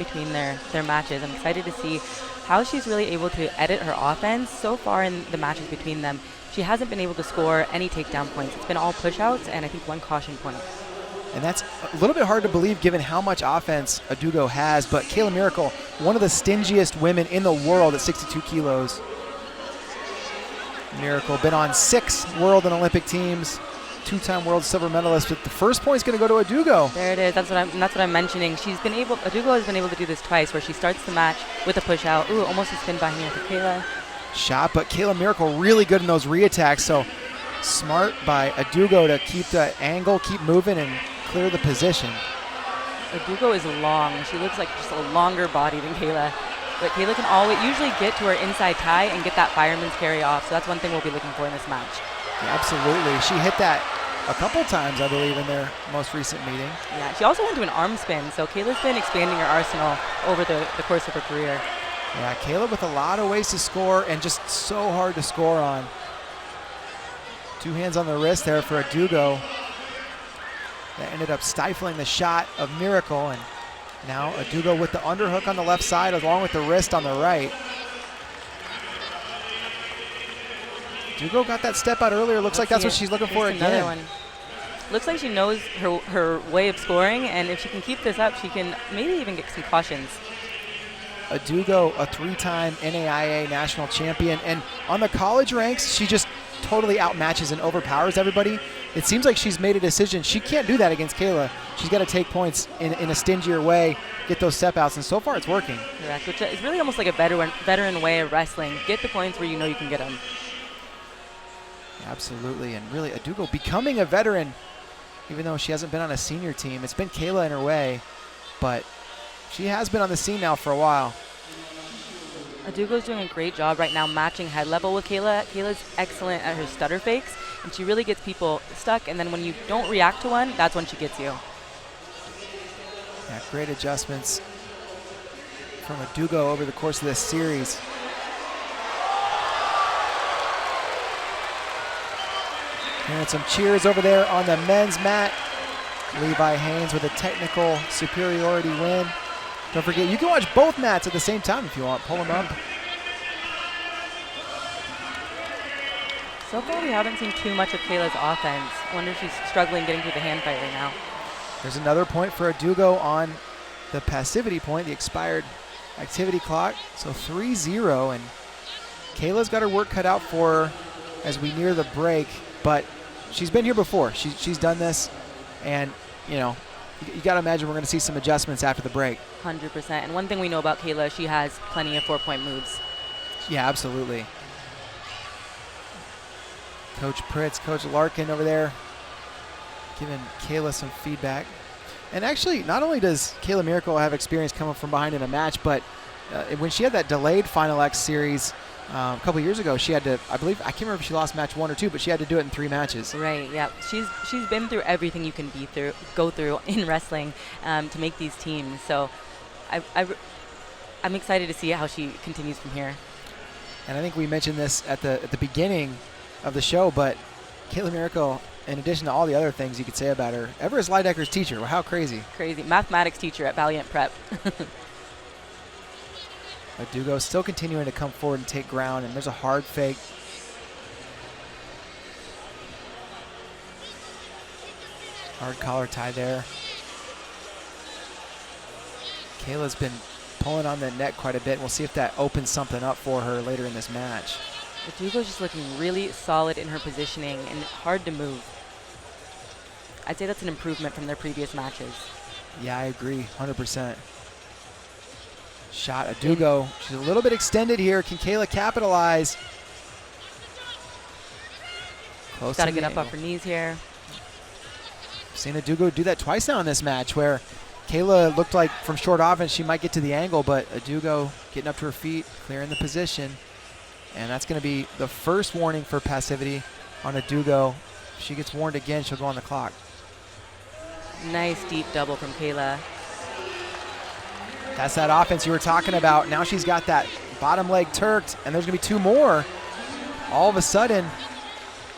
between their matches. I'm excited to see how she's really able to edit her offense. So far in the matches between them, she hasn't been able to score any takedown points. It's been all push-outs and I think 1 caution point. And that's a little bit hard to believe given how much offense Adaugo has, but Kayla Miracle, one of the stingiest women in the world at 62 kilos. Miracle, been on 6 world and Olympic teams, 2-time world silver medalist, but the first point's going to go to Adaugo. There it is. That's what I'm mentioning. Adaugo has been able to do this twice, where she starts the match with a push out. Ooh, almost a spin by here for Kayla. Shot, but Kayla Miracle really good in those re-attacks, so smart by Adaugo to keep the angle, keep moving, and clear the position. Adaugo is long. She looks like just a longer body than Kayla. But Kayla can always usually get to her inside tie and get that fireman's carry off. So that's one thing we'll be looking for in this match. Yeah, absolutely. She hit that a couple times, I believe, in their most recent meeting. Yeah, she also went to an arm spin. So Kayla's been expanding her arsenal over the course of her career. Yeah, Kayla with a lot of ways to score and just so hard to score on. 2 hands on the wrist there for Adaugo. That ended up stifling the shot of Miracle, and now Adaugo with the underhook on the left side along with the wrist on the right. Adaugo got that step out earlier. Looks like that's what she's looking for again. One. Looks like she knows her way of scoring, and if she can keep this up, she can maybe even get some cautions. Adaugo, a 3-time NAIA national champion, and on the college ranks, she just totally outmatches and overpowers everybody. It seems like she's made a decision. She can't do that against Kayla. She's got to take points in a stingier way, get those step outs, and so far it's working. Correct, which is really almost like a veteran way of wrestling. Get the points where you know you can get them. Absolutely, and really Adaugo becoming a veteran, even though she hasn't been on a senior team. It's been Kayla in her way, but she has been on the scene now for a while. Adaugo's doing a great job right now matching head level with Kayla. Kayla's excellent at her stutter fakes, and she really gets people stuck, and then when you don't react to one, that's when she gets you. Yeah, great adjustments from Adaugo over the course of this series. And some cheers over there on the men's mat. Levi Haynes with a technical superiority win. Don't forget, you can watch both mats at the same time if you want. Pull them up. So far, we haven't seen too much of Kayla's offense. I wonder if she's struggling getting through the hand fight right now. There's another point for Adaugo on the passivity point, the expired activity clock. So 3-0, and Kayla's got her work cut out for her as we near the break, but she's been here before. She's done this, and, you know, you got to imagine we're going to see some adjustments after the break. 100%. And one thing we know about Kayla, she has plenty of 4-point moves. Yeah, absolutely. Coach Pritz, Coach Larkin over there giving Kayla some feedback. And actually, not only does Kayla Miracle have experience coming from behind in a match, but when she had that delayed Final X series a couple years ago, she had to, I believe, I can't remember if she lost match 1 or 2, but she had to do it in 3 matches. Right, yeah. She's been through everything you can go through in wrestling to make these teams. So I'm excited to see how she continues from here. And I think we mentioned this at the beginning of the show, but Kayla Miracle, in addition to all the other things you could say about her, Everest Leidecker's teacher. Well, how crazy. Crazy. Mathematics teacher at Valiant Prep. Adaugo still continuing to come forward and take ground, and there's a hard fake. Hard collar tie there. Kayla's been pulling on the neck quite a bit, and we'll see if that opens something up for her later in this match. Adaugo's just looking really solid in her positioning and hard to move. I'd say that's an improvement from their previous matches. Yeah, I agree, 100%. Shot Adaugo. She's a little bit extended here. Can Kayla capitalize? Close. Got to get up off her knees here. I've seen Adaugo do that twice now in this match, where Kayla looked like from short offense she might get to the angle, but Adaugo getting up to her feet, clearing the position. And that's going to be the first warning for passivity on Adaugo. If she gets warned again, she'll go on the clock. Nice deep double from Kayla. That's that offense you were talking about. Now she's got that bottom leg turked, and there's going to be 2 more. All of a sudden,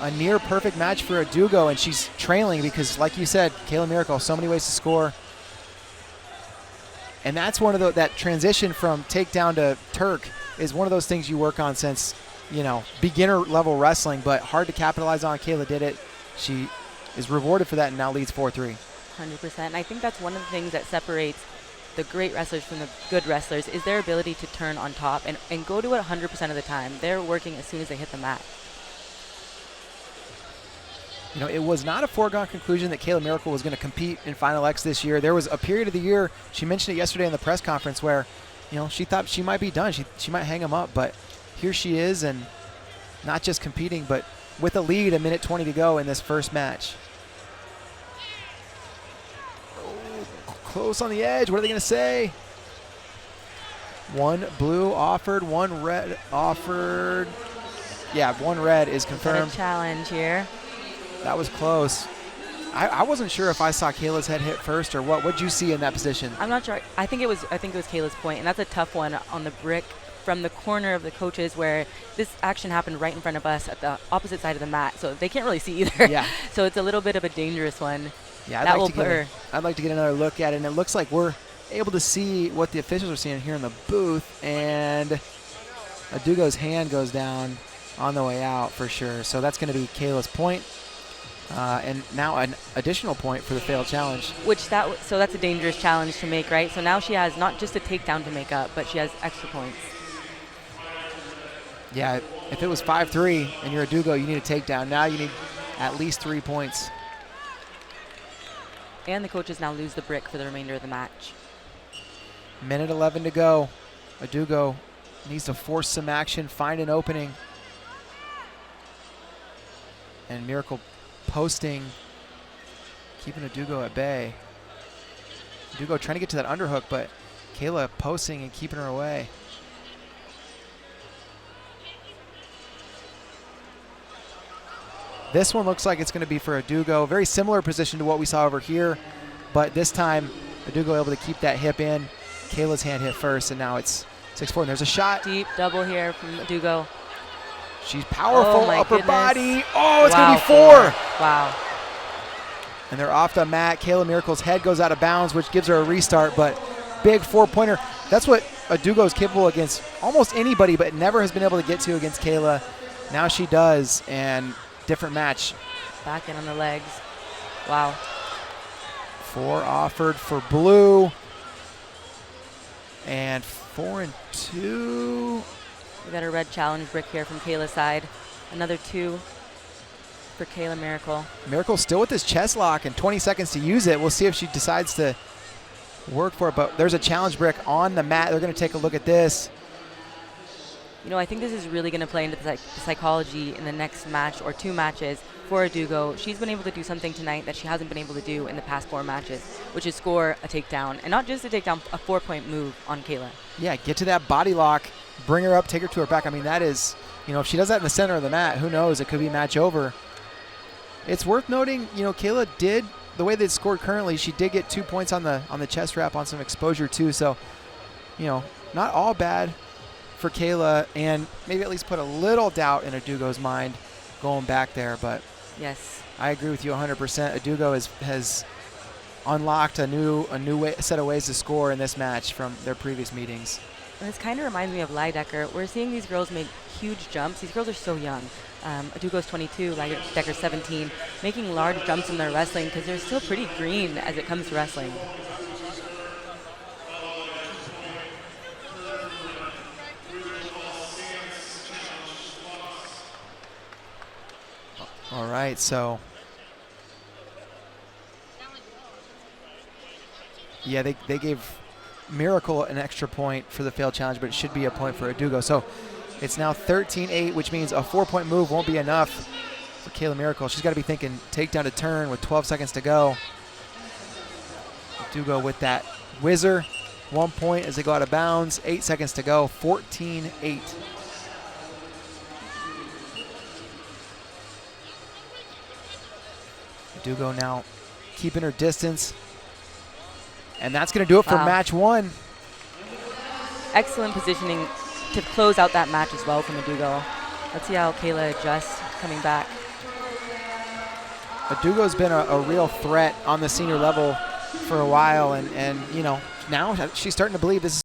a near perfect match for Adaugo, and she's trailing because, like you said, Kayla Miracle, so many ways to score. And that's one of that transition from takedown to Turk is one of those things you work on since, beginner level wrestling, but hard to capitalize on. Kayla did it. She is rewarded for that and now leads 4-3. 100%. And I think that's one of the things that separates the great wrestlers from the good wrestlers is their ability to turn on top and go to it 100% of the time. They're working as soon as they hit the mat. It was not a foregone conclusion that Kayla Miracle was going to compete in Final X this year. There was a period of the year, she mentioned it yesterday in the press conference, where, she thought she might be done. She might hang him up, but here she is, and not just competing, but with a lead, 1:20 to go in this first match. Oh, close on the edge. What are they going to say? One blue offered, one red offered. Yeah, one red is confirmed. Got a challenge here. That was close. I wasn't sure if I saw Kayla's head hit first or what. What'd you see in that position? I'm not sure. I think it was Kayla's point, and that's a tough one on the brick from the corner of the coaches, where this action happened right in front of us at the opposite side of the mat, so they can't really see either. Yeah. So it's a little bit of a dangerous one. Yeah, I'd like to get another look at it, and it looks like we're able to see what the officials are seeing here in the booth, and Adaugo's hand goes down on the way out for sure. So that's going to be Kayla's point. And now an additional point for the failed challenge. So that's a dangerous challenge to make, right? So now she has not just a takedown to make up, but she has extra points. Yeah, if it was 5-3 and you're Adaugo, you need a takedown. Now you need at least 3 points. And the coaches now lose the brick for the remainder of the match. 1:11 to go. Adaugo needs to force some action, find an opening. And Miracle posting, keeping Adaugo at bay. Adaugo trying to get to that underhook, but Kayla posting and keeping her away. This one looks like it's going to be for Adaugo. Very similar position to what we saw over here, but this time Adaugo able to keep that hip in. Kayla's hand hit first, and now it's 6-4. And there's a shot. Deep double here from Adaugo. She's powerful, upper body. Oh, it's Wow, going to be 4. Wow. And they're off the mat. Kayla Miracle's head goes out of bounds, which gives her a restart, but big 4-pointer. That's what Adaugo is capable against almost anybody, but never has been able to get to against Kayla. Now she does, and different match. Back in on the legs. Wow. 4 offered for blue. And 4-2. We got a red challenge brick here from Kayla's side. Another 2 for Kayla Miracle. Miracle still with this chest lock and 20 seconds to use it. We'll see if she decides to work for it, but there's a challenge brick on the mat. They're going to take a look at this. I think this is really going to play into the psychology in the next match or 2 matches for Adaugo. She's been able to do something tonight that she hasn't been able to do in the past 4 matches, which is score a takedown. And not just a takedown, a 4-point move on Kayla. Yeah, get to that body lock, bring her up, take her to her back. I mean, that is, if she does that in the center of the mat, who knows? It could be match over. It's worth noting, Kayla did, the way they scored currently, she did get 2 points on the chest wrap on some exposure too. So, not all bad for Kayla, and maybe at least put a little doubt in Adaugo's mind going back there. But yes, I agree with you 100%. Adaugo has unlocked a new set of ways to score in this match from their previous meetings. And this kind of reminds me of Leidecker. We're seeing these girls make huge jumps. These girls are so young. Adaugo's 22, Leidecker's 17, making large jumps in their wrestling because they're still pretty green as it comes to wrestling. All right, so yeah, they gave Miracle an extra point for the failed challenge, but it should be a point for Adaugo. So it's now 13-8, which means a 4-point move won't be enough for Kayla Miracle. She's got to be thinking takedown to turn with 12 seconds to go. Adaugo with that whizzer. 1 point as they go out of bounds. 8 seconds to go. 14-8. Adaugo now keeping her distance. And that's going to do it for match 1. Excellent positioning to close out that match as well from Adaugo. Let's see how Kayla adjusts coming back. Adaugo's been a real threat on the senior level for a while, and now she's starting to believe this is